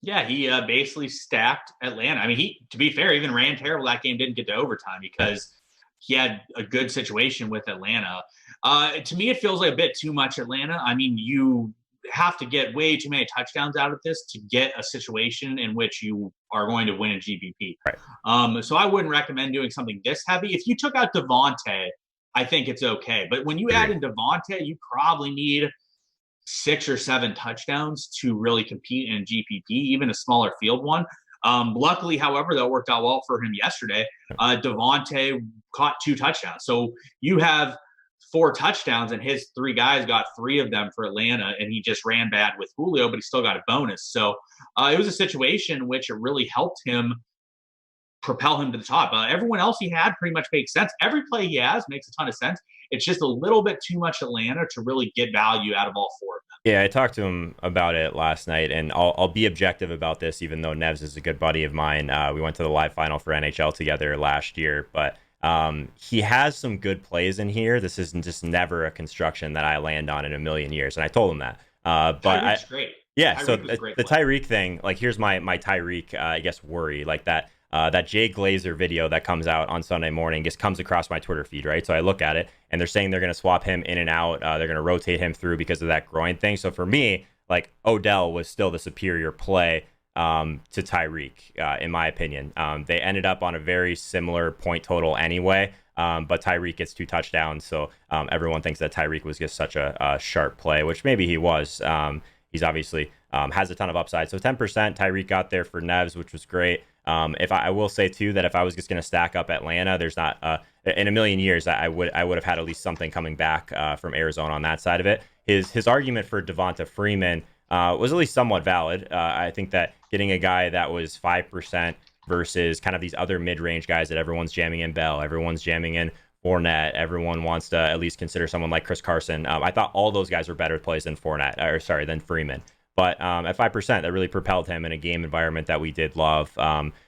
Yeah, he basically stacked Atlanta. I mean, he, to be fair, even ran terrible. That game didn't get to overtime because he had a good situation with Atlanta. To me, it feels like a bit too much Atlanta. I mean, you have to get way too many touchdowns out of this to get a situation in which you are going to win a GPP. Right. So I wouldn't recommend doing something this heavy. If you took out Devontae, I think it's okay. But when you add in Devontae, you probably need 6 or 7 touchdowns to really compete in GPP, even a smaller field one. Luckily, however, that worked out well for him yesterday. Devontae caught 2 touchdowns. So you have 4 touchdowns, and his 3 guys got 3 of them for Atlanta, and he just ran bad with Julio, but he still got a bonus. So it was a situation in which it really helped him propel him to the top. Everyone else he had pretty much makes sense. Every play he has makes a ton of sense. It's just a little bit too much Atlanta to really get value out of all 4 of them. Yeah, I talked to him about it last night, and I'll be objective about this, even though Nevs is a good buddy of mine. We went to the live final for NHL together last year, but he has some good plays in here. This isn't just never a construction that I land on in a million years, and I told him that. But Tyreek's great. Yeah, Tyreek so the Tyreek thing, like here's my Tyreek, I guess, worry, like that Jay Glazer video that comes out on Sunday morning just comes across my Twitter feed, right? So I look at it, and they're saying they're going to swap him in and out. They're going to rotate him through because of that groin thing. So for me, like Odell was still the superior play to Tyreek, in my opinion. They ended up on a very similar point total anyway, but Tyreek gets 2 touchdowns. So everyone thinks that Tyreek was just such a sharp play, which maybe he was. He's obviously has a ton of upside. So 10% Tyreek got there for Nevs, which was great. If I will say too that if I was just going to stack up Atlanta, there's not in a million years I would have had at least something coming back from Arizona on that side of it. His argument for Devonta Freeman was at least somewhat valid. I think that getting a guy that was 5% versus kind of these other mid-range guys that everyone's jamming in Bell, everyone's jamming in Fournette, everyone wants to at least consider someone like Chris Carson. I thought all those guys were better plays than than Freeman. But at 5%, that really propelled him in a game environment that we did love.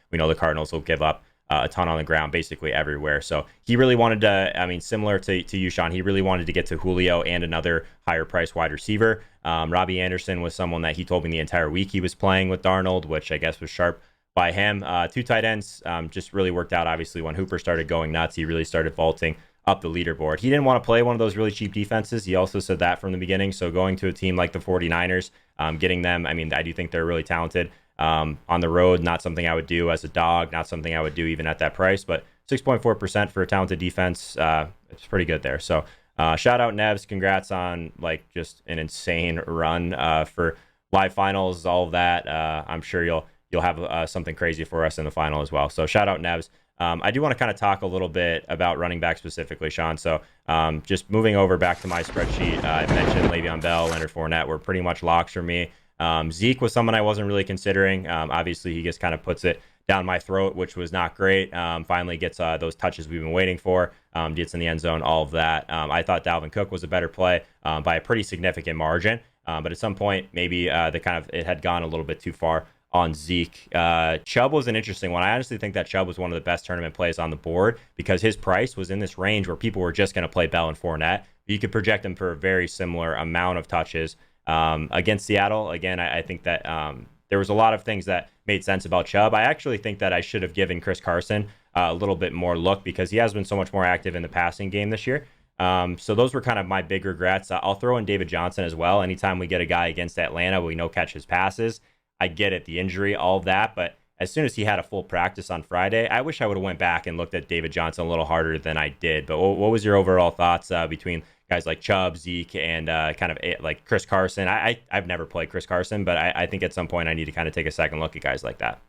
We know the Cardinals will give up a ton on the ground, basically everywhere. So he really wanted to, I mean, similar to you, Sean, he really wanted to get to Julio and another higher price wide receiver. Robbie Anderson was someone that he told me the entire week he was playing with Darnold, which I guess was sharp by him. Two tight ends just really worked out. Obviously, when Hooper started going nuts, he really started vaulting up the leaderboard. He didn't want to play one of those really cheap defenses. He also said that from the beginning. So going to a team like the 49ers, getting them, I mean, I do think they're really talented. On the road, not something I would do as a dog, not something I would do even at that price, but 6.4% for a talented defense, it's pretty good there. So shout out Nevs, congrats on like just an insane run for live finals, all of that. I'm sure you'll have something crazy for us in the final as well. So shout out Nevs. I do want to kind of talk a little bit about running back specifically, Sean. So just moving over back to my spreadsheet, I mentioned Le'Veon Bell, Leonard Fournette were pretty much locks for me. Zeke was someone I wasn't really considering. Obviously, he just kind of puts it down my throat, which was not great. Finally gets those touches we've been waiting for, gets in the end zone, all of that. I thought Dalvin Cook was a better play by a pretty significant margin. But at some point, maybe it had gone a little bit too far on Zeke. Chubb was an interesting one. I honestly think that Chubb was one of the best tournament plays on the board because his price was in this range where people were just going to play Bell and Fournette. You could project him for a very similar amount of touches. Against Seattle, again, I think that there was a lot of things that made sense about Chubb. I actually think that I should have given Chris Carson a little bit more look because he has been so much more active in the passing game this year. So those were kind of my big regrets. I'll throw in David Johnson as well. Anytime we get a guy against Atlanta, we know catch his passes. I get it, the injury, all of that, but as soon as he had a full practice on Friday, I wish I would have went back and looked at David Johnson a little harder than I did. But what was your overall thoughts between guys like Chubb, Zeke, and like Chris Carson? I've never played Chris Carson, but I think at some point I need to kind of take a second look at guys like that.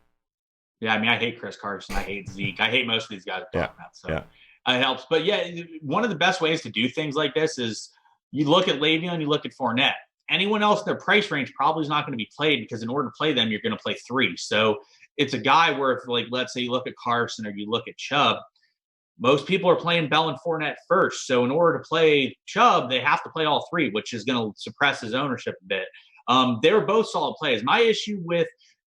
Yeah, I mean, I hate Chris Carson. I hate Zeke. I hate most of these guys I'm talking about. So Yeah. it helps. But yeah, one of the best ways to do things like this is you look at Le'Veon, you look at Fournette. Anyone else in their price range probably is not going to be played because in order to play them, you're going to play three. So it's a guy where if, like, let's say you look at Carson or you look at Chubb, most people are playing Bell and Fournette first. So in order to play Chubb, they have to play all three, which is going to suppress his ownership a bit. They were both solid plays. My issue with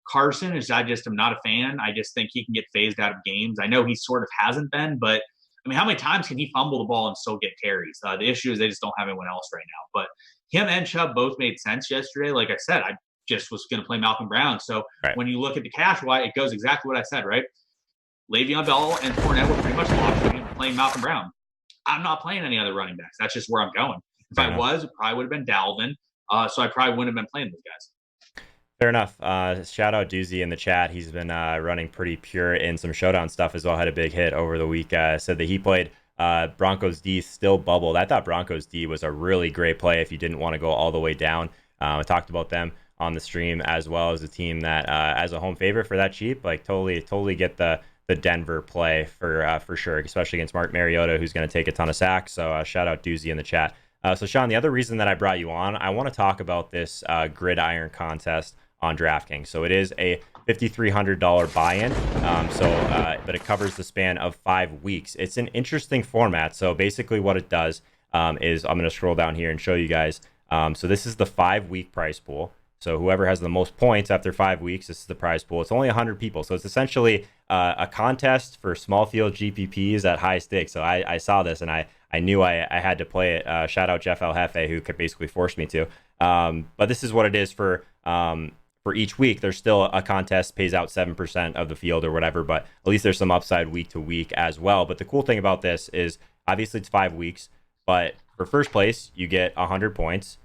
Carson is I just am not a fan. I just think he can get phased out of games. I know he sort of hasn't been, but I mean, how many times can he fumble the ball and still get carries? The issue is they just don't have anyone else right now. But him and Chubb both made sense yesterday. Like I said, I just was going to play Malcolm Brown. So when you look at the cash why it goes exactly what I said, right? Le'Veon Bell and Fournette were pretty much locked for me playing Malcolm Brown. I'm not playing any other running backs. That's just where I'm going. If I was, it probably would have been Dalvin. So I probably wouldn't have been playing those guys. Fair enough. Shout out Doozy in the chat. He's been running pretty pure in some showdown stuff as well. Had a big hit over the week. Said that he played Broncos D still bubbled. I thought Broncos D was a really great play if you didn't want to go all the way down. I talked about them on the stream as well as a team that as a home favorite for that cheap, like totally get the Denver play for sure, especially against Mark Mariota, who's going to take a ton of sacks. So shout out Doozy in the chat. So Sean, the other reason that I brought you on, I want to talk about this gridiron contest on DraftKings. So it is a $5,300 buy-in. But it covers the span of 5 weeks. It's an interesting format. So basically what it does is I'm going to scroll down here and show you guys. So this is the 5-week prize pool. So whoever has the most points after 5 weeks, this is the prize pool. It's only 100 people. So it's essentially a contest for small field GPPs at high stakes. So I saw this and I knew I had to play it. Shout out Jeff El Jefe, who could basically force me to. But this is what it is for each week. There's still a contest, pays out 7% of the field or whatever, but at least there's some upside week to week as well. But the cool thing about this is obviously it's 5 weeks, but for first place, you get 100 points.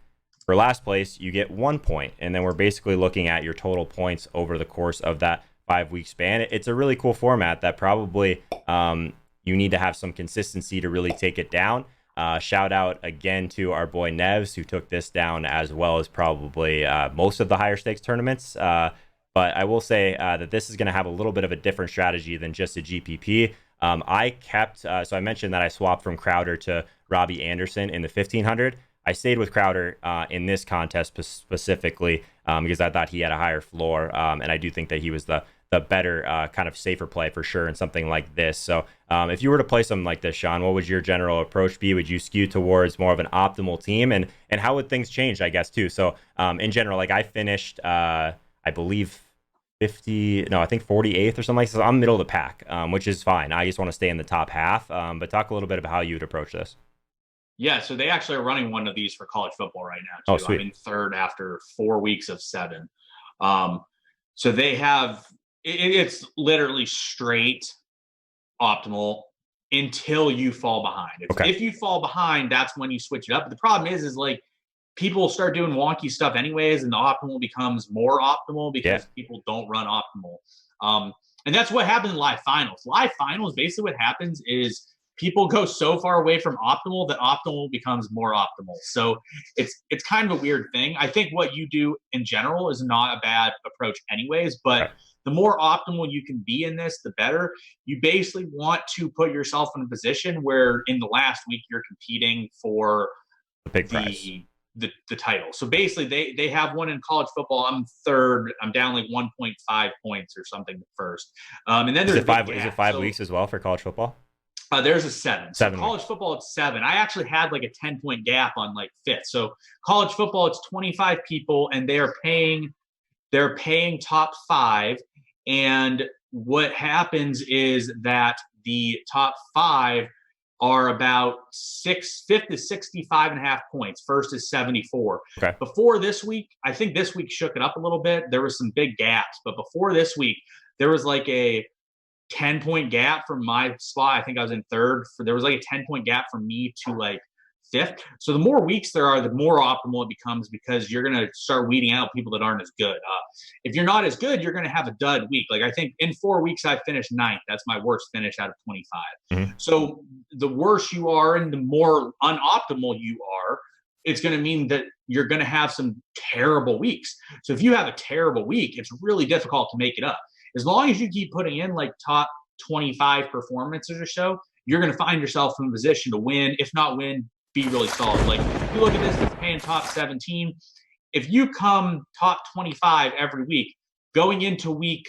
For last place, you get 1 point. And then we're basically looking at your total points over the course of that 5-week span. It's a really cool format that probably you need to have some consistency to really take it down. Shout out again to our boy Nevs, who took this down as well as probably most of the higher stakes tournaments. But I will say that this is going to have a little bit of a different strategy than just a GPP. I kept, so I mentioned that I swapped from Crowder to Robbie Anderson in the 1500. I stayed with Crowder in this contest specifically because I thought he had a higher floor. And I do think that he was the better kind of safer play for sure in something like this. So if you were to play something like this, Sean, what would your general approach be? Would you skew towards more of an optimal team? And how would things change, I guess, too? So in general, like I finished, I believe 50, no, I think 48th or something like that. So I'm middle of the pack, which is fine. I just want to stay in the top half. But talk a little bit about how you would approach this. Yeah, so they actually are running one of these for college football right Oh, now too. I'm sweet. in third after 4 weeks of 7. Um, so they have it's literally straight optimal until you fall behind. Okay. If you fall behind, that's when you switch it up. But the problem is like people start doing wonky stuff anyways, and the optimal becomes more optimal Yeah. because people don't run optimal. And that's what happens in live finals. Live finals, basically, what happens is people go so far away from optimal that optimal becomes more optimal. So it's kind of a weird thing. I think what you do in general is not a bad approach, anyways, but Okay. the more optimal you can be in this, the better. You basically want to put yourself in a position where in the last week you're competing for The big prize. the title. So basically they have one in college football. I'm third. I'm down like 1.5 points or something at first. And then Is there's it a big five? Is it gap. 5 weeks as well for college football? There's a 7. So 7 weeks. college football, it's 7. I actually had like a 10-point gap on like fifth. So college football, it's 25 people, and they're paying top 5. And what happens is that the top 5 are about fifth is 65 and a half points. First is 74. Okay. Before this week, I think this week shook it up a little bit. There was some big gaps, but before this week, there was like a 10-point gap from my spot. I think I was in third. There was like a 10-point gap from me to like fifth. So the more weeks there are, the more optimal it becomes because you're going to start weeding out people that aren't as good. If you're not as good, you're going to have a dud week. Like I think in 4 weeks, I finished ninth. That's my worst finish out of 25. Mm-hmm. So the worse you are and the more unoptimal you are, it's going to mean that you're going to have some terrible weeks. So if you have a terrible week, it's really difficult to make it up. As long as you keep putting in like top 25 performances or so, you're going to find yourself in a position to win. If not win, be really solid. Like if you look at this, it's paying top 17. If you come top 25 every week, going into week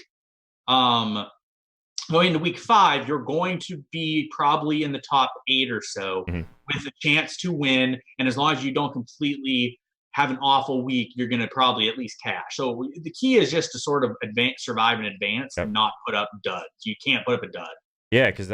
um going into week 5, you're going to be probably in the top 8 or so Mm-hmm. with a chance to win. And as long as you don't completely have an awful week, you're going to probably at least cash. So the key is just to sort of survive in advance Yep. and not put up duds. You can't put up a dud. Yeah, because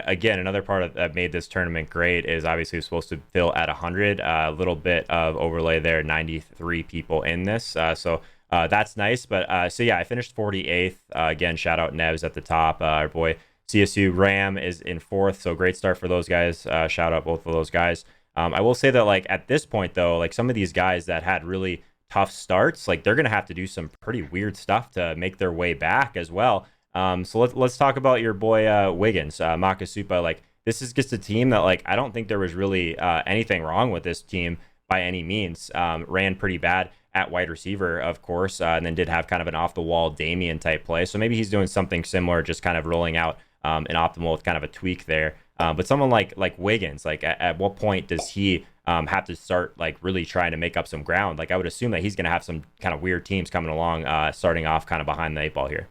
again, another part that made this tournament great is obviously it's supposed to fill at 100. A little bit of overlay there, 93 people in this. That's nice. But so yeah, I finished 48th. Again, shout out Nevs at the top. Our boy CSU Ram is in 4th. So great start for those guys. Shout out both of those guys. I will say that like at this point though, like some of these guys that had really tough starts, like they're gonna have to do some pretty weird stuff to make their way back as well. So let's talk about your boy Wiggins, Makasupa. Like this is just a team that like I don't think there was really anything wrong with this team by any means. Ran pretty bad at wide receiver, of course, and then did have kind of an off the wall Damian type play. So maybe he's doing something similar, just kind of rolling out an optimal with kind of a tweak there. But someone like Wiggins, like at what point does he have to start like really trying to make up some ground? Like I would assume that he's going to have some kind of weird teams coming along, starting off kind of behind the 8 ball here.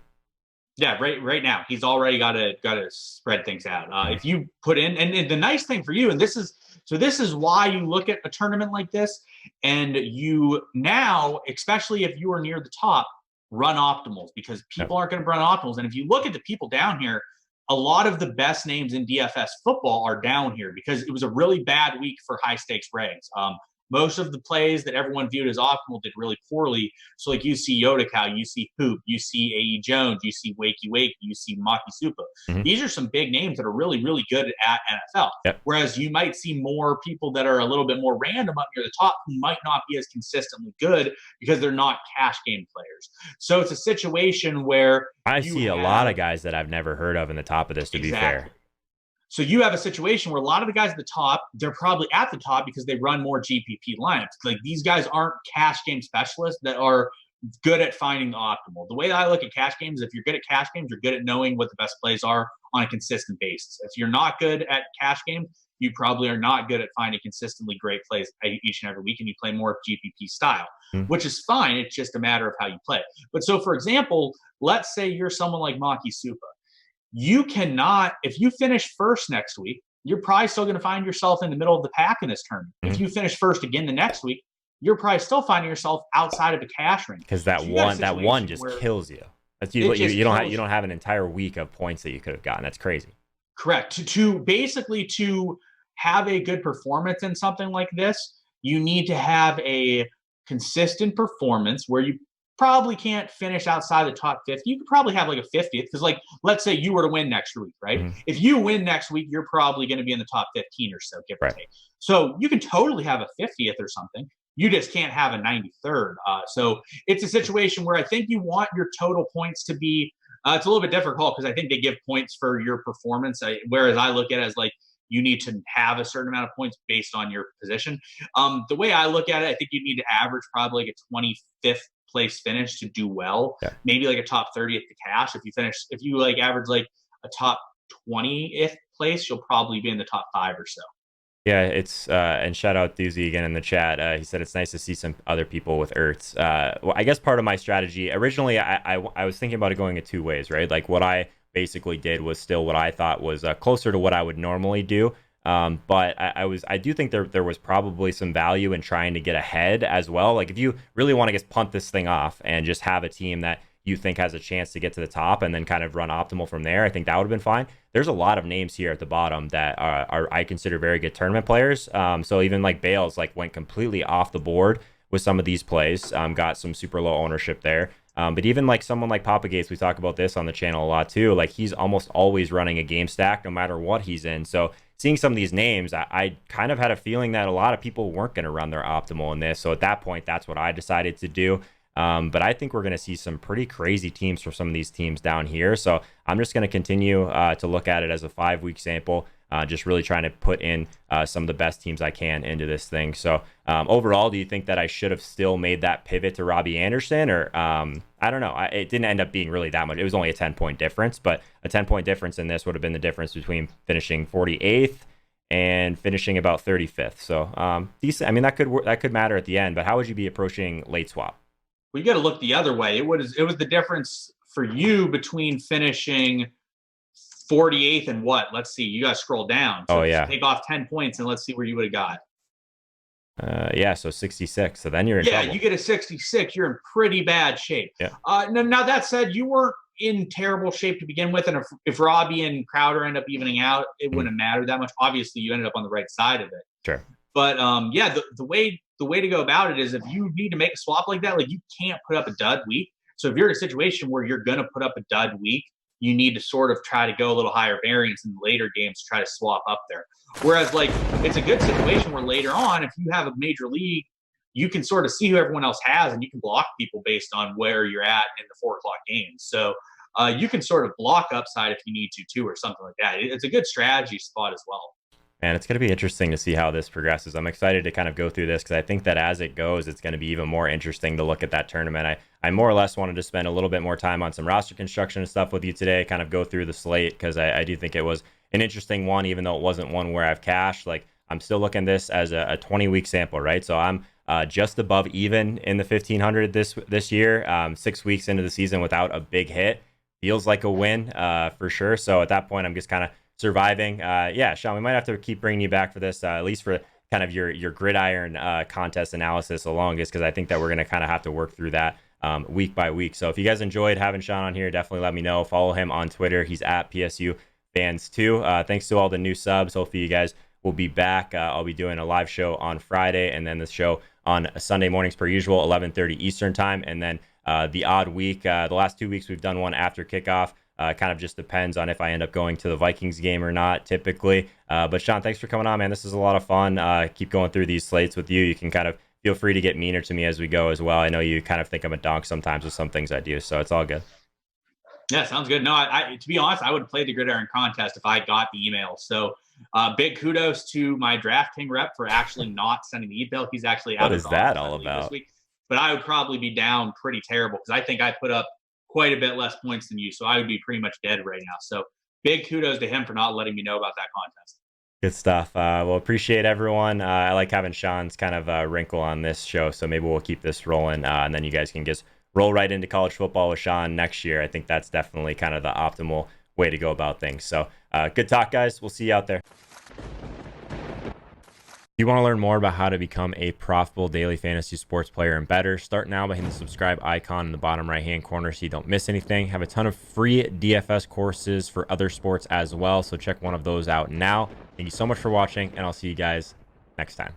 Yeah, right now he's already got to spread things out. Mhm. If you put in, and the nice thing for you, and this is why you look at a tournament like this, and you now, especially if you are near the top, run optimals because people aren't going to run optimals. And if you look at the people down here, a lot of the best names in DFS football are down here because it was a really bad week for high stakes regs. Most of the plays that everyone viewed as optimal did really poorly. So like you see Yoda Cow, you see Hoop, you see A.E. Jones, you see Wakey Wakey, you see Maki Supa. Mhm. These are some big names that are really, really good at NFL. Yep. Whereas you might see more people that are a little bit more random up near the top who might not be as consistently good because they're not cash game players. So it's a situation where I see a lot of guys that I've never heard of in the top of this, to be fair. So you have a situation where a lot of the guys at the top, they're probably at the top because they run more GPP lineups. Like these guys aren't cash game specialists that are good at finding the optimal. The way that I look at cash games, if you're good at cash games, you're good at knowing what the best plays are on a consistent basis. If you're not good at cash games, you probably are not good at finding consistently great plays each and every week, and you play more GPP style, Mhm. which is fine. It's just a matter of how you play. But so, for example, let's say you're someone like Maki Supa. You cannot, if you finish first next week, you're probably still going to find yourself in the middle of the pack in this tournament. Mhm. If you finish first again the next week, you're probably still finding yourself outside of the cash range. Because So you got a that one situation just where kills you. That's it just you kills don't you. have an entire week of points that you could have gotten. That's crazy. Correct. To basically to have a good performance in something like this, you need to have a consistent performance where you probably can't finish outside the top 50. You could probably have like a 50th because, like, let's say you were to win next week, right? Mm-hmm. If you win next week, you're probably going to be in the top 15 or so, give or Right. take. So you can totally have a 50th or something. You just can't have a 93rd. So it's a situation where I think you want your total points to be. It's a little bit difficult because I think they give points for your performance, whereas I look at it as like you need to have a certain amount of points based on your position. The way I look at it, I think you need to average probably like a 25th place finish to do well. Yeah. Maybe like a top 30th to cash. If you like average like a top 20th place, you'll probably be in the top 5 or so. Yeah, it's and shout out Thuzy again in the chat. He said it's nice to see some other people with Ertz. Well, I guess part of my strategy originally, I was thinking about it going in two ways, right? Like what I basically did was still what I thought was closer to what I would normally do. But I do think there was probably some value in trying to get ahead as well. Like if you really want to just punt this thing off and just have a team that you think has a chance to get to the top and then kind of run optimal from there, I think that would have been fine. There's a lot of names here at the bottom that are I consider very good tournament players. So even like Bales like went completely off the board with some of these plays. Got some super low ownership there. But even like someone like Papa Gates, we talk about this on the channel a lot too. Like he's almost always running a game stack no matter what he's in. So seeing some of these names, I kind of had a feeling that a lot of people weren't going to run their optimal in this. So at that point, that's what I decided to do. But I think we're going to see some pretty crazy teams for some of these teams down here. So I'm just going to continue to look at it as a 5-week sample, just really trying to put in some of the best teams I can into this thing. So overall, do you think that I should have still made that pivot to Robbie Anderson? Or I don't know. It didn't end up being really that much. It was only a 10-point difference, but a 10-point difference in this would have been the difference between finishing 48th and finishing about 35th. So decent. I mean, that could matter at the end, but how would you be approaching late swap? Well, you got to look the other way. It was the difference for you between finishing 48th and what? Let's see. You got to scroll down. So take off 10 points and let's see where you would have got. Yeah, so 66. So then you're in trouble. You get a 66. You're in pretty bad shape. Yeah. Now that said, you weren't in terrible shape to begin with, and if Robbie and Crowder end up evening out, it wouldn't matter that much. Obviously, you ended up on the right side of it. Sure. But the way to go about it is if you need to make a swap like that, like you can't put up a dud week. So if you're in a situation where you're going to put up a dud week, you need to sort of try to go a little higher variance in the later games to try to swap up there. Whereas like it's a good situation where later on, if you have a major league, you can sort of see who everyone else has and you can block people based on where you're at in the 4 o'clock games. So you can sort of block upside if you need to too, or something like that. It's a good strategy spot as well. And it's going to be interesting to see how this progresses. I'm excited to kind of go through this because I think that as it goes, it's going to be even more interesting to look at that tournament. I more or less wanted to spend a little bit more time on some roster construction and stuff with you today, kind of go through the slate because I do think it was an interesting one, even though it wasn't one where I've cashed. Like I'm still looking at this as a 20-week sample, right? So I'm just above even in the 1500 this year. 6 weeks into the season without a big hit feels like a win for sure. So at that point, I'm just kind of surviving. Yeah, Sean, we might have to keep bringing you back for this, at least for kind of your gridiron contest analysis along, just because I think that we're going to kind of have to work through that week by week. So if you guys enjoyed having Sean on here, definitely let me know. Follow him on Twitter. He's at PSU Fans 2. Thanks to all the new subs. Hopefully you guys will be back. I'll be doing a live show on Friday and then the show on Sunday mornings per usual, 11:30 Eastern time. And then the odd week, the last 2 weeks we've done one after kickoff. Kind of just depends on if I end up going to the Vikings game or not, typically. But Sean, thanks for coming on, man. This is a lot of fun. Keep going through these slates with you. You can kind of feel free to get meaner to me as we go as well. I know you kind of think I'm a donk sometimes with some things I do, so it's all good. Yeah, sounds good. No, I to be honest, I would play the gridiron contest if I got the email. So big kudos to my DraftKings rep for actually not sending the email. He's actually out. What is that all about? This week. But I would probably be down pretty terrible because I think I put up quite a bit less points than you. So I would be pretty much dead right now. So big kudos to him for not letting me know about that contest. Good stuff. Well, appreciate everyone. I like having Sean's kind of wrinkle on this show. So maybe we'll keep this rolling and then you guys can just roll right into college football with Sean next year. I think that's definitely kind of the optimal way to go about things. So good talk, guys. We'll see you out there. you want to learn more about how to become a profitable daily fantasy sports player and better, start now by hitting the subscribe icon in the bottom right hand corner so you don't miss anything. Have a ton of free DFS courses for other sports as well, so check one of those out now. Thank you so much for watching, and I'll see you guys next time.